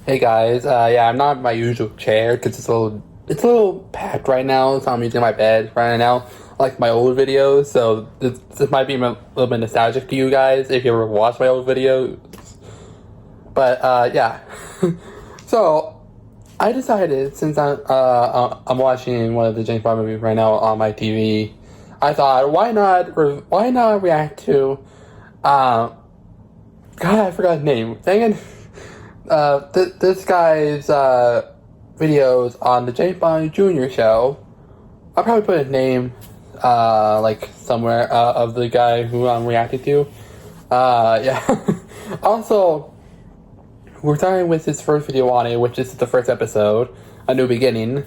Hey guys, yeah, I'm not in my usual chair because it's a little packed right now, so I'm using my bed right now, like my old videos. So this might be a little bit nostalgic to you guys if you ever watched my old videos. But yeah, so I decided since I'm watching one of the James Bond movies right now on my TV, I thought why not react to God, I forgot his name. Dang it. This guy's videos on the James Bond Jr. show. I'll probably put his name like somewhere of the guy who I'm reacting to. Yeah. Also, we're starting with his first video on it, which is the first episode, A New Beginning,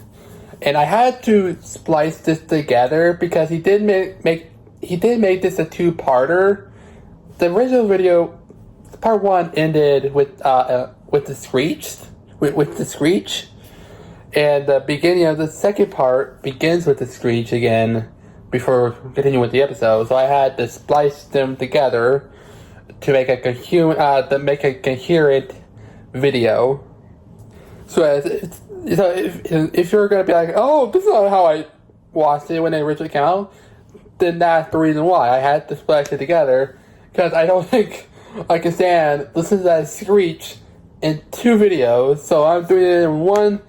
and I had to splice this together because he did make this a two-parter. The original video, part one, ended with the screech, with the screech, and the beginning of the second part begins with the screech again before continuing with the episode. So I had to splice them together to make a coherent video. So if you're gonna be like, oh, this is not how I watched it when it originally came out, then that's the reason why I had to splice it together, because I don't think I can stand listen to that screech in two videos, so I'm doing it in one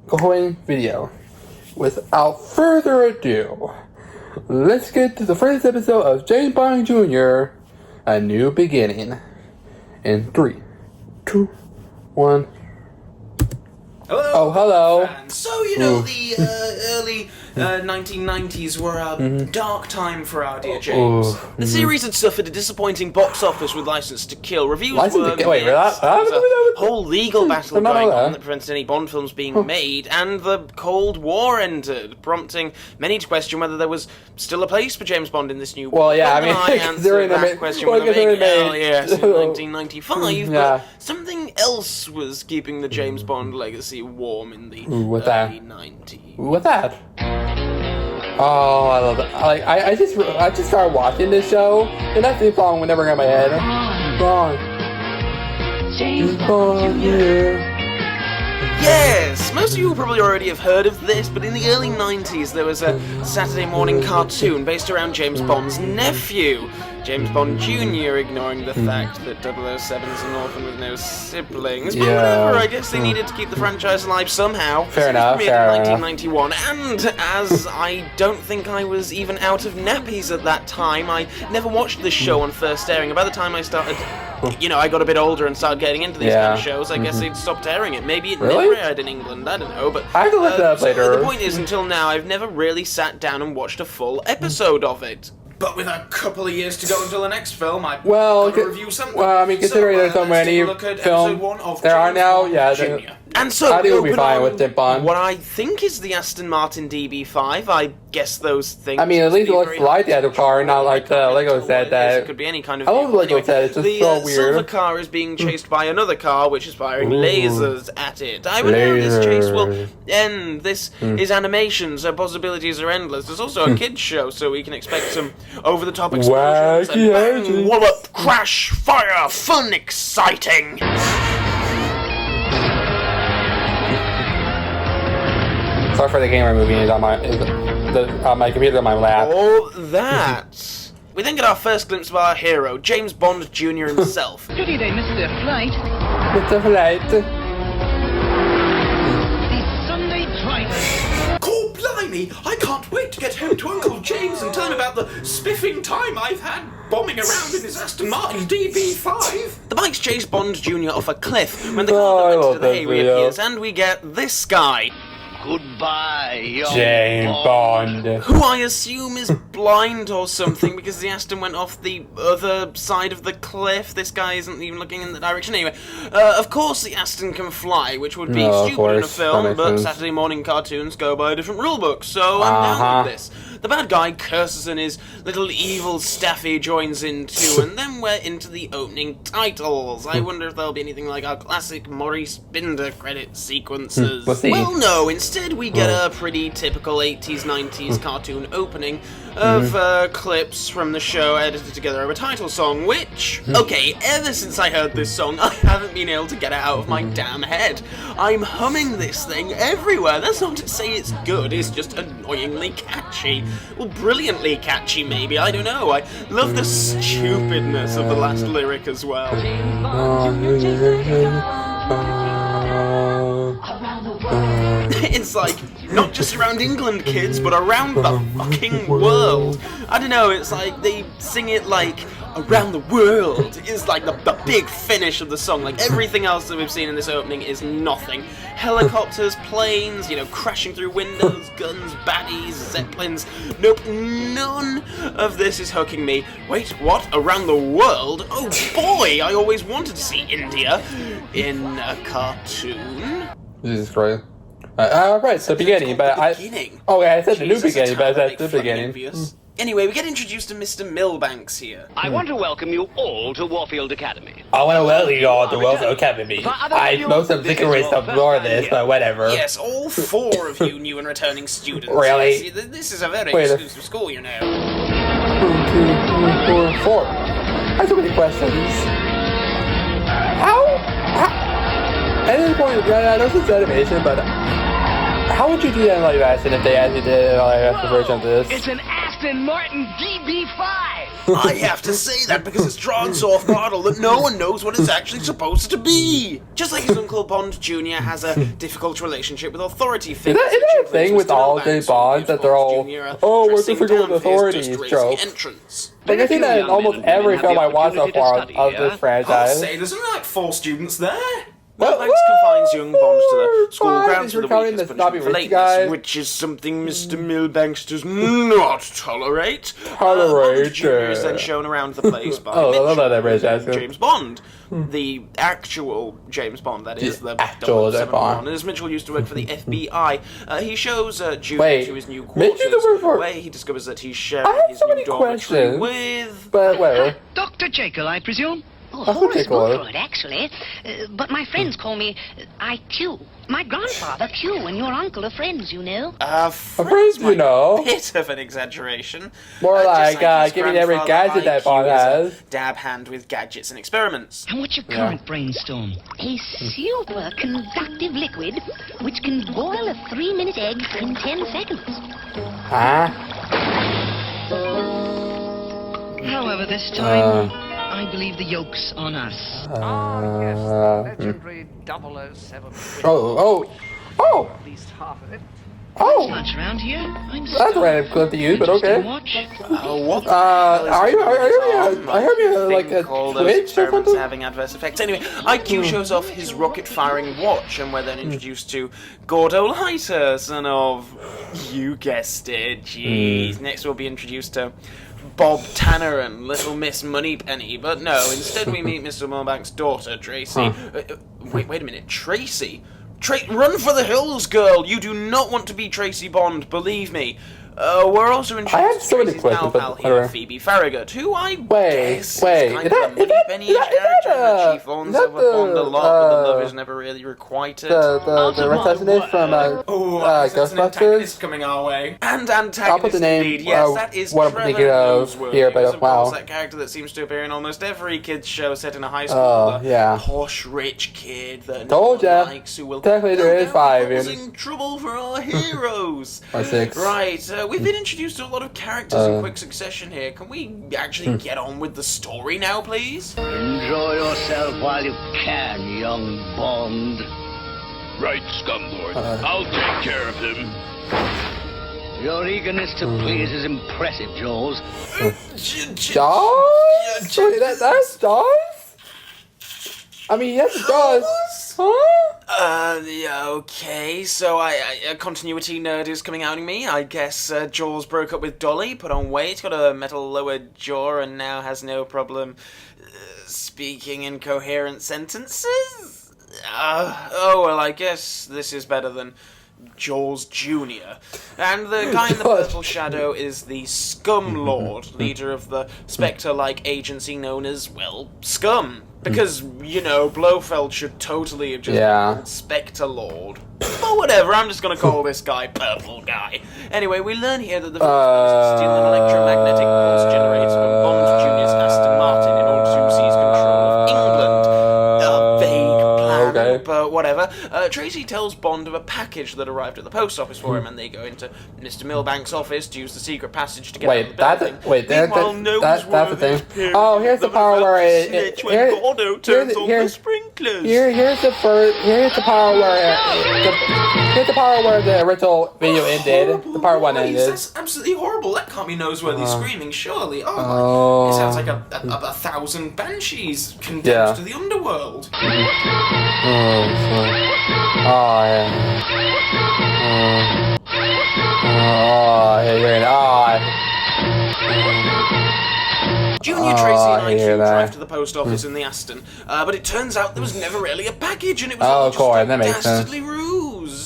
going video. Without further ado, let's get to the first episode of James Bond Jr., A New Beginning. In 3, 2, 1. Hello. Oh, hello. Fans. So, the early 1990s were a dark time for our dear James. The series had suffered a disappointing box office with License to Kill. Reviews were mixed. There was a whole legal battle going on that prevented any Bond films being made, and the Cold War entered, prompting many to question whether there was still a place for James Bond in this new world. Well, yeah, I mean, I answered that question with a big hell yes in 1995, but something else was keeping the James Bond legacy warm in the early 90s. What's that? Oh, I love it. Like, I just started watching this show, and that theme song would never get in my head. Bond. James Bond, yeah. Yes! Most of you will probably already have heard of this, but in the early 90s there was a Saturday morning cartoon based around James Bond's nephew, James Bond Jr., ignoring the fact that 007's an orphan with no siblings. But whatever, I guess they needed to keep the franchise alive somehow. Fair enough, in 1991, and as I don't think I was even out of nappies at that time, I never watched this show on first airing, and by the time I started, I got a bit older and started getting into these kind of shows, I guess they'd stopped airing it. Maybe it never aired in England, I don't know, but I have to look that up later. The point is, until now, I've never really sat down and watched a full episode of it. But with a couple of years to go until the next film, I've got to review something. Well, I mean, considering there's so many films there are now, and so I think we'll be fine with James Bond. What I think is the Aston Martin DB5. I guess those things. I mean, at least it looks like the other car, not like the Lego set that. It could be any kind of. I love the Lego set. It's just so weird. The silver car is being chased by another car, which is firing lasers at it. I wonder how this chase will end. This is animation, so possibilities are endless. There's also a kids show, so we can expect some over-the-top explosions and bang, wallop, crash, fire, fun, exciting. Sorry for the camera moving is on my computer on my lap. Oh, that. We then get our first glimpse of our hero, James Bond Jr. himself. Good day, Mr. Flight. Mr. Flight. The Sunday Trike. Cool, blimey! I can't wait to get home to Uncle James and tell him about the spiffing time I've had bombing around in his Aston Martin DB5. The bikes chase Bond Jr. off a cliff when the car that went to the hay reappears, and we get this guy. Goodbye, young James Bond. Who I assume is blind or something because the Aston went off the other side of the cliff. This guy isn't even looking in the direction. Anyway, of course the Aston can fly, which would be stupid in a film, but Saturday morning cartoons go by a different rulebook, so I'm down with this. The bad guy curses and his little evil staffy joins in too, and then we're into the opening titles. I wonder if there'll be anything like our classic Maurice Binder credit sequences. We'll see. Well, no, instead we get a pretty typical 80s, 90s cartoon opening of clips from the show edited together of a title song, which, okay, ever since I heard this song, I haven't been able to get it out of my damn head. I'm humming this thing everywhere. That's not to say it's good, it's just annoyingly catchy. Well, brilliantly catchy, maybe, I don't know. I love the stupidness of the last lyric as well. It's like, not just around England, kids, but around the fucking world. I don't know, it's like they sing it like around the world is like the big finish of the song. Like everything else that we've seen in this opening is nothing. Helicopters, planes, crashing through windows, guns, baddies, zeppelins. Nope, none of this is hooking me. Wait, what? Around the world? Oh boy, I always wanted to see India in a cartoon. Jesus Christ. Right, it's the beginning, but I... Oh, yeah, I said the new beginning, but I said the beginning. Anyway, we get introduced to Mr. Milbanks here. I want to welcome you all to Warfield Academy. I want to welcome you all to Warfield Academy. I most of the to ignore this, but whatever. Yes, all 4 of you new and returning students. Really? Yes, this is a very exclusive school, you know. 1, 2, 3, 4, 4. I have so many questions. How? At this point, I know it's animation, but how would you do that in live action if they actually did a live action version of this? It's an Aston Martin DB5! I have to say that because it's drawn so off model that no one knows what it's actually supposed to be. Just like his Uncle Bond Jr. has a difficult relationship with authority figures. Is that a thing with all James Bonds that they're all, oh, we're difficult with authorities jokes? Like I see that in almost every film I watch so far of this franchise. Say, there's only like 4 students there. Milbanks confines young Bond to the school grounds for the weakest punishment for lateness, which is something Mr. Milbanks does not tolerate. Bond Jr. is then shown around the place by James Bond. The actual James Bond, that is, the actual James Bond. As Mitchell used to work for the FBI, he shows Junior to his new quarters, where he discovers that he's sharing his new dormitory with... But where? Dr. Jekyll, I presume? Oh, Horace Wilford, actually. But my friends call me IQ. My grandfather, Q, and your uncle are friends, you know. Friends, you know. Bit of an exaggeration. More like giving every gadget that Bond has. Dab hand with gadgets and experiments. And what's your current brainstorm? A super conductive liquid which can boil a 3-minute egg in 10 seconds. Huh? However, this time... I believe the yoke's on us. Yes, the legendary 007. Oh! At least half of it. Oh! Lunch around here? I'm That's a random clip to use, but okay. What? Are you like a Twitch or something? Having adverse effects. Anyway, IQ shows off his rocket-firing watch, and we're then introduced to Gordo Lighter, son of... You guessed it, jeez. Next we'll be introduced to... Bob Tanner and Little Miss Moneypenny, but no, instead we meet Mr. Milbank's daughter, Tracy. Wait a minute, Tracy? Run for the hills, girl! You do not want to be Tracy Bond, believe me. We're also introduced to Tracy's pal here, Phoebe Farragut, who I guess is kind of a Moneypenny character that she fawns over Bond a lot, but the love is never really requited. The receptionist from Ghostbusters coming our way. And antagonist I'll put the name, indeed, yes, that is what I'm thinking of here, but wow. That character that seems to appear in almost every kid's show set in a high school. Yeah. Posh rich kid that told ya. Likes, who will technically there is 5 causing trouble for our heroes. Or 6. Right, we've been introduced to a lot of characters in quick succession here. Can we actually get on with the story now, please? Enjoy yourself while you can, young Bond. Right, Scumlord. I'll take care of him. Your eagerness to please is impressive, Jules. Jaws? Wait, that's Jaws? I mean, yes, it does. Huh? Okay, so a continuity nerd is coming out in me. I guess Jaws broke up with Dolly, put on weight, got a metal lower jaw, and now has no problem speaking in coherent sentences? Oh, well, I guess this is better than Jaws Jr. And the guy in the purple shadow is the Scum Lord, leader of the Spectre-like agency known as, well, Scum. Because, you know, Blofeld should totally have just called Spectre Lord. But whatever, I'm just gonna call this guy Purple Guy. Anyway, we learn here that the villain's supposed to steal an electromagnetic pulse generator from Bond Jr.'s Aston Martin in order to seize control of England. A vague plan, but whatever. Tracy tells Bond of a package that arrived at the post office for him, and they go into Mr. Milbank's office to use the secret passage to get out of the building. That's the thing. Oh, here's the power where here's the part where the original video ended. The part 1 ended. That's absolutely horrible. That can't be Noseworthy screaming, surely. Oh, it sounds like a 1,000 banshees condemned to the underworld. Junior, Tracy, and IQ drive to the post office in the Aston, but it turns out there was never really a package, and it was all just a dastardly ruse.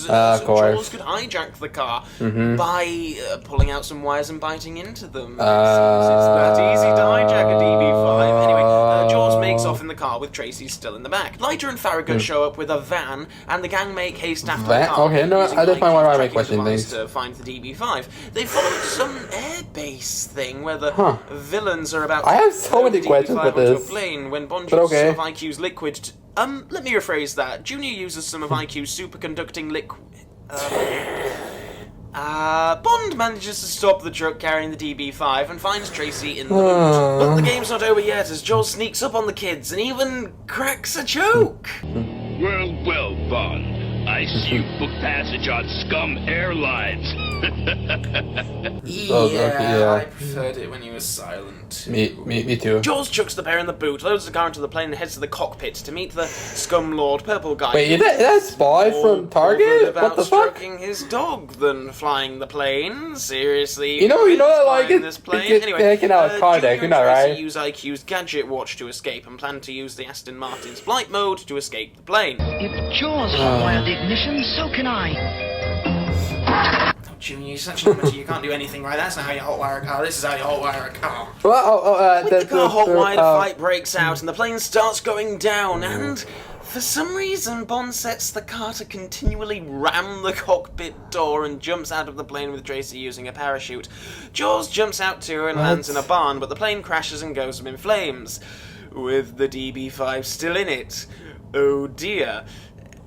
So Jaws could hijack the car by pulling out some wires and biting into them. It's that easy to hijack a DB5. Anyway, Jaws makes off in the car with Tracy still in the back. Leiter and Farragut show up with a van, and the gang make haste after the car. Okay, no, I just want to make question things. To find the DB5. They followed some airbase thing where the villains are about I have so many questions with this. Plane when Bond uses some of IQ's liquid to, let me rephrase that. Junior uses some of IQ's superconducting liquid. Bond manages to stop the truck carrying the DB5 and finds Tracy in the boot. But the game's not over yet as Jaws sneaks up on the kids and even cracks a joke. Well, Bond. I see you book passage on Scum Airlines. I preferred it when he was silent. Me too. Jaws chucks the pair in the boot, loads the car into the plane and heads to the cockpit to meet the Scum Lord Purple Guy. Wait, is that Spy from Target? What the fuck? Stroking his dog than flying the plane. Seriously. You know that, like, this plane. Anyway, taken out context, you know, right? Use IQ's gadget watch to escape and plan to use the Aston Martin's flight mode to escape the plane. If Jaws hotwired the ignition, so can I. Junior, you're such an amateur, you can't do anything right. That's not how you hotwire a car, this is how you hotwire a car. With the car hotwired, the fight breaks out and the plane starts going down, and for some reason Bond sets the car to continually ram the cockpit door and jumps out of the plane with Tracy using a parachute. Jaws jumps out to her and lands in a barn, but the plane crashes and goes up in flames, with the DB5 still in it. Oh dear.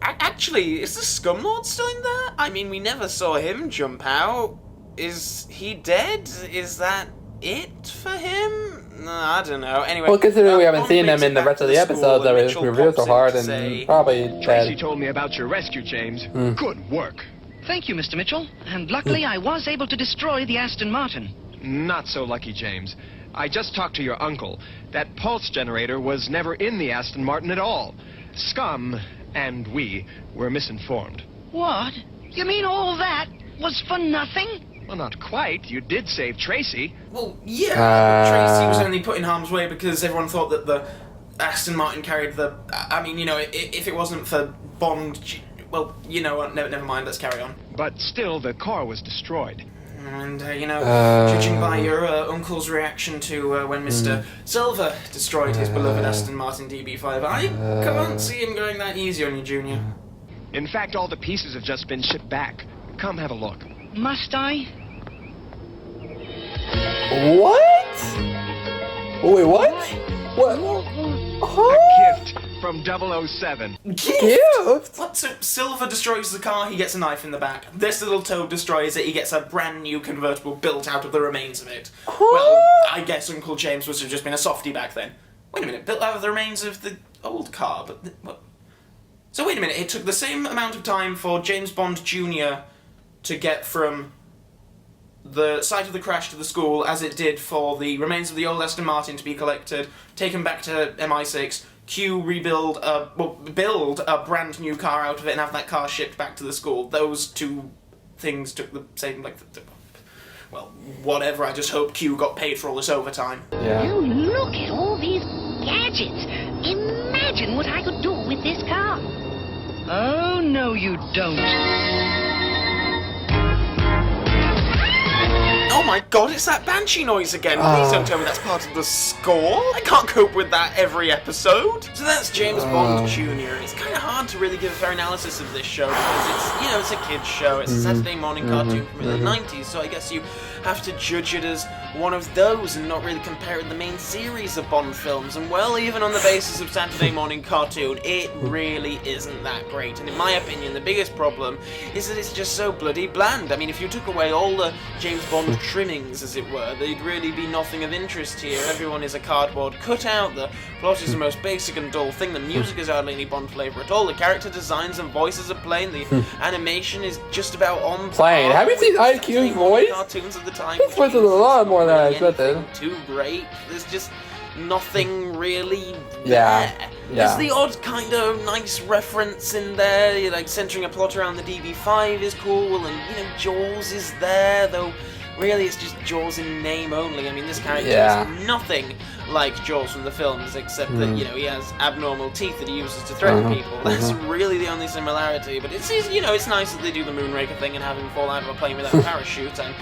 Actually, is the Scum Lord still in there? I mean, we never saw him jump out. Is he dead? Is that it for him? No, I don't know. Anyway, well, considering we haven't seen him in the rest of the episodes that we reviewed so hard, and probably Tracy told me about your rescue, James. Good work. Thank you, Mr. Mitchell. And luckily, I was able to destroy the Aston Martin. Not so lucky, James. I just talked to your uncle. That pulse generator was never in the Aston Martin at all. Scum and we were misinformed. What? You mean all that was for nothing? Well, not quite. You did save Tracy. Well, yeah, Tracy was only put in harm's way because everyone thought that the Aston Martin carried the... I mean, you know, if it wasn't for Bond... Well, you know what, never mind, let's carry on. But still, the car was destroyed. And, judging by your uncle's reaction to when Mr. Silver destroyed his beloved Aston Martin DB5, I can't see him going that easy on you, Junior. In fact, all the pieces have just been shipped back. Come have a look. Must I? What? Wait, what? What? A gift from 007. Gift? What? So Silver destroys the car, he gets a knife in the back. This little toad destroys it, he gets a brand new convertible built out of the remains of it. Well, I guess Uncle James must have just been a softie back then. Wait a minute, built out of the remains of the old car, but... what? So wait a minute, it took the same amount of time for James Bond Jr. to get from the site of the crash to the school as it did for the remains of the old Aston Martin to be collected, taken back to MI6, Q build a brand new car out of it and have that car shipped back to the school. Those two things took the same, well, whatever, I just hope Q got paid for all this overtime. Yeah. You look at all these gadgets. Imagine what I could do with this car. Oh, no, you don't. Oh my god, it's that banshee noise again. Please don't tell me that's part of the score. I can't cope with that every episode. So that's James Bond Jr. It's kind of hard to really give a fair analysis of this show because it's, you know, it's a kid's show. It's a Saturday morning cartoon from the 90s, so I guess you have to judge it as one of those and not really compare it to the main series of Bond films. And well, even on the basis of Saturday morning cartoon, it really isn't that great. And in my opinion, the biggest problem is that it's just so bloody bland. I mean, if you took away all the James Bond trimmings, as it were, there'd really be nothing of interest here. Everyone is a cardboard cutout, the plot is the most basic and dull thing, the music is hardly any Bond flavour at all, the character designs and voices are plain, the animation is just about on plain. Have you seen IQ's voice? Cartoons at the time. His voice is a lot more than I expected. Too great. There's just nothing really Yeah. there. There's the odd kind of nice reference in there, you know, like centering a plot around the DB5 is cool, and you know, Jaws is there, though really it's just Jaws in name only. I mean, this character is nothing like Jaws from the films, except that, you know, he has abnormal teeth that he uses to threaten people. That's really the only similarity, but it's, you know, it's nice that they do the Moonraker thing and have him fall out of a plane without a parachute. I'm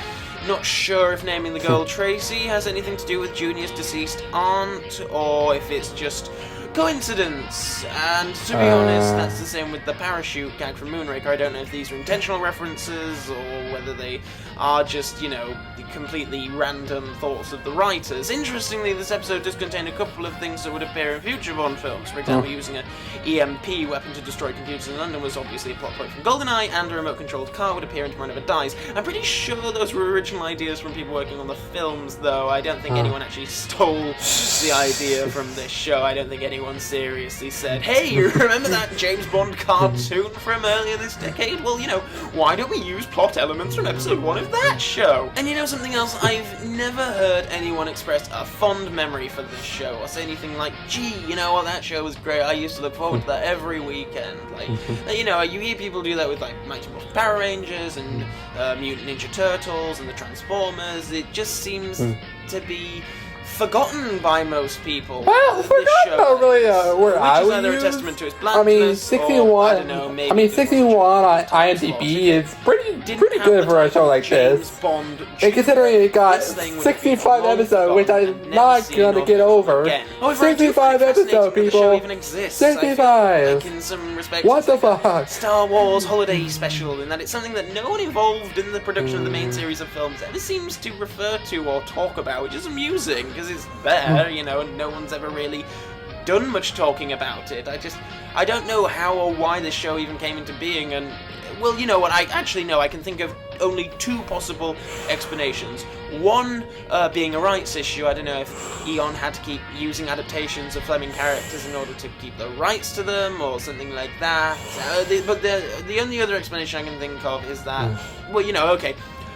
not sure if naming the girl Tracy has anything to do with Junior's deceased aunt, or if it's just coincidence. And to be honest, that's the same with the parachute gag from Moonraker. I don't know if these are intentional references or whether they are just, you know, completely random thoughts of the writers. Interestingly, this episode does contain a couple of things that would appear in future Bond films. For example, using an EMP weapon to destroy computers in London was obviously a plot point from GoldenEye, and a remote-controlled car would appear in Tomorrow Never Dies. I'm pretty sure those were original ideas from people working on the films, though. I don't think anyone actually stole the idea from this show. I don't think anyone seriously said, hey, you remember that James Bond cartoon from earlier this decade? Well, you know, why don't we use plot elements from episode 1 of that show? And you know something else? I've never heard anyone express a fond memory for this show, or say anything like, gee, you know what, that show was great, I used to look forward to that every weekend. Like, you know, you hear people do that with, like, Mighty Morphin Power Rangers, and Mutant Ninja Turtles, and the Transformers. It just seems to be forgotten by most people. Well, forgotten not really where I would either use. a testament to its I mean, blandness, 61. or, I don't know, maybe I mean, 61 on IMDb is pretty good for a show like this. Bond and considering it got 65 episodes, which I'm not gonna get over. 65 episodes, people. 65. In some respects, What the fuck? Star Wars Holiday Special, in that it's something that no one involved in the production of the main series of films ever seems to refer to or talk about, which is amusing, because it's there, you know, and no one's ever really done much talking about it. I don't know how or why this show even came into being, and, well, you know what, I can think of only two possible explanations. One being a rights issue. I don't know if Eon had to keep using adaptations of Fleming characters in order to keep the rights to them, or something like that. But the only other explanation I can think of is that, well, you know, okay,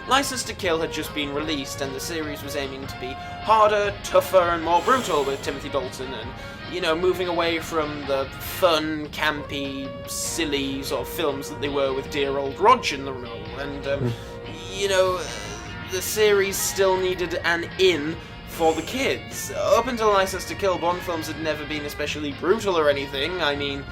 License to Kill had just been released, and the series was aiming to be harder, tougher, and more brutal with Timothy Dalton, and, you know, moving away from the fun, campy, silly sort of films that they were with dear old Rog in the role. And, you know, the series still needed an in for the kids. Up until License to Kill, Bond films had never been especially brutal or anything. I mean,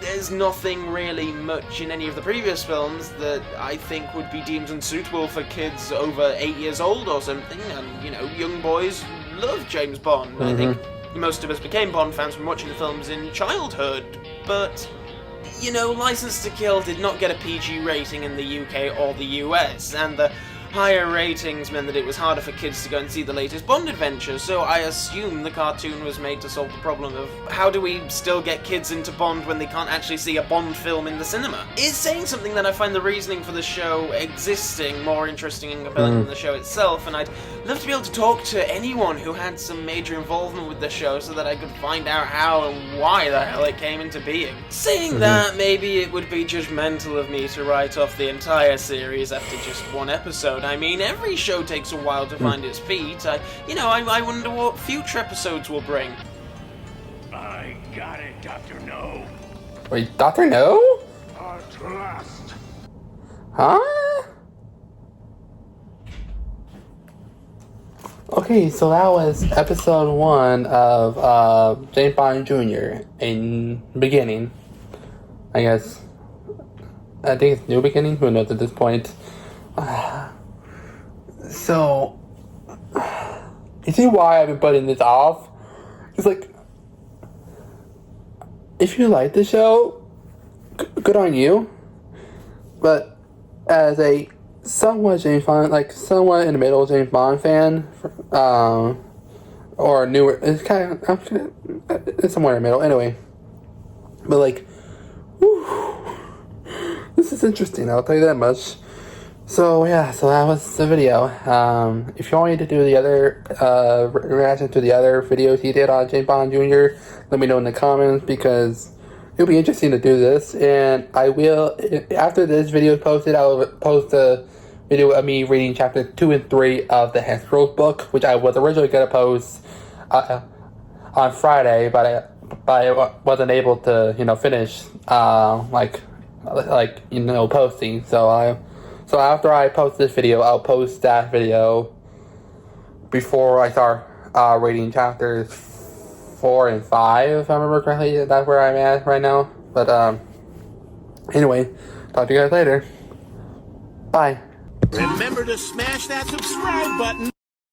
there's nothing really much in any of the previous films that I think would be deemed unsuitable for kids over 8 years old or something, and, you know, young boys love James Bond. I think most of us became Bond fans from watching the films in childhood, but, you know, License to Kill did not get a PG rating in the UK or the US, and the higher ratings meant that it was harder for kids to go and see the latest Bond adventures, so I assume the cartoon was made to solve the problem of how do we still get kids into Bond when they can't actually see a Bond film in the cinema. It's saying something that I find the reasoning for the show existing more interesting and compelling than the show itself, and I'd love to be able to talk to anyone who had some major involvement with the show so that I could find out how and why the hell it came into being. Saying that, maybe it would be judgmental of me to write off the entire series after just one episode. I mean, every show takes a while to find its feet. I wonder what future episodes will bring. I got it, Dr. No. Wait, Dr. No? At last. Huh? Okay, so that was episode 1 of James Bond Jr. in beginning. I guess. I think it's new beginning. Who knows at this point? So, you see why I've been putting this off? It's like, if you like the show, good on you. But as a somewhat James Bond, like somewhat in the middle James Bond fan, or newer, it's it's somewhere in the middle. Anyway, but like, whew, this is interesting. I'll tell you that much. So yeah, so that was the video. If you want me to do the other reaction to the other videos he did on James Bond Jr., let me know in the comments, because it'll be interesting to do this. And I will, after this video is posted, I will post a video of me reading chapter 2 and 3 of the Hans Gross book, which I was originally gonna post on Friday, but I wasn't able to finish posting. So after I post this video, I'll post that video before I start reading chapters 4 and 5, if I remember correctly. That's where I'm at right now. But anyway, talk to you guys later. Bye. Remember to smash that subscribe button.